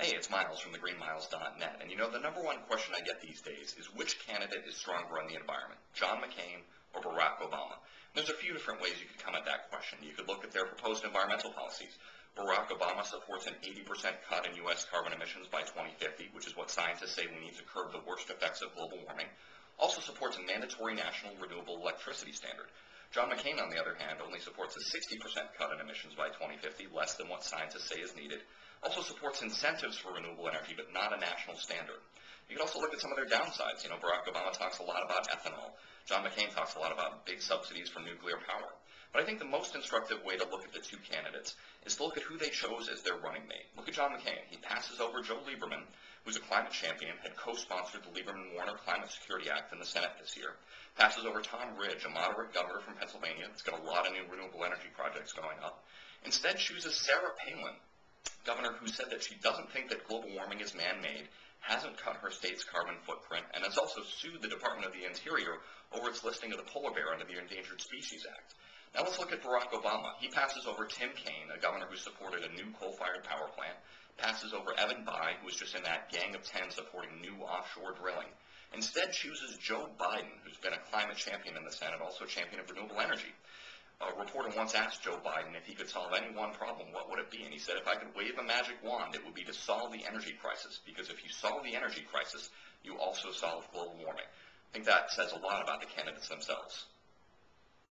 Hey, it's Miles from thegreenmiles.net, and the number one question I get these days is which candidate is stronger on the environment, John McCain or Barack Obama? There's a few different ways you could come at that question. You could look at their proposed environmental policies. Barack Obama supports an 80% cut in U.S. carbon emissions by 2050, which is what scientists say we need to curb the worst effects of global warming. Also supports a mandatory national renewable electricity standard. John McCain, on the other hand, only supports a 60% cut in emissions by 2050, less than what scientists say is needed. Also supports incentives for renewable energy, but not a national standard. You can also look at some of their downsides. Barack Obama talks a lot about ethanol. John McCain talks a lot about big subsidies for nuclear power. But I think the most instructive way to look at the two candidates is to look at who they chose as their running mate. Look at John McCain. He passes over Joe Lieberman, who's a climate champion, had co-sponsored the Lieberman-Warner Climate Security Act in the Senate this year. Passes over Tom Ridge, a moderate governor from Pennsylvania that's got a lot of new renewable energy projects going up. Instead chooses Sarah Palin, governor who said that she doesn't think that global warming is man-made, hasn't cut her state's carbon footprint, and has also sued the Department of the Interior over its listing of the polar bear under the Endangered Species Act. Now let's look at Barack Obama. He passes over Tim Kaine, a governor who supported a new coal-fired power plant, passes over Evan Bayh, who was just in that gang of 10 supporting new offshore drilling. Instead chooses Joe Biden, who's been a climate champion in the Senate, also a champion of renewable energy. A reporter once asked Joe Biden if he could solve any one problem, what would it be? And he said, if I could wave a magic wand, it would be to solve the energy crisis, because if you solve the energy crisis, you also solve global warming. I think that says a lot about the candidates themselves.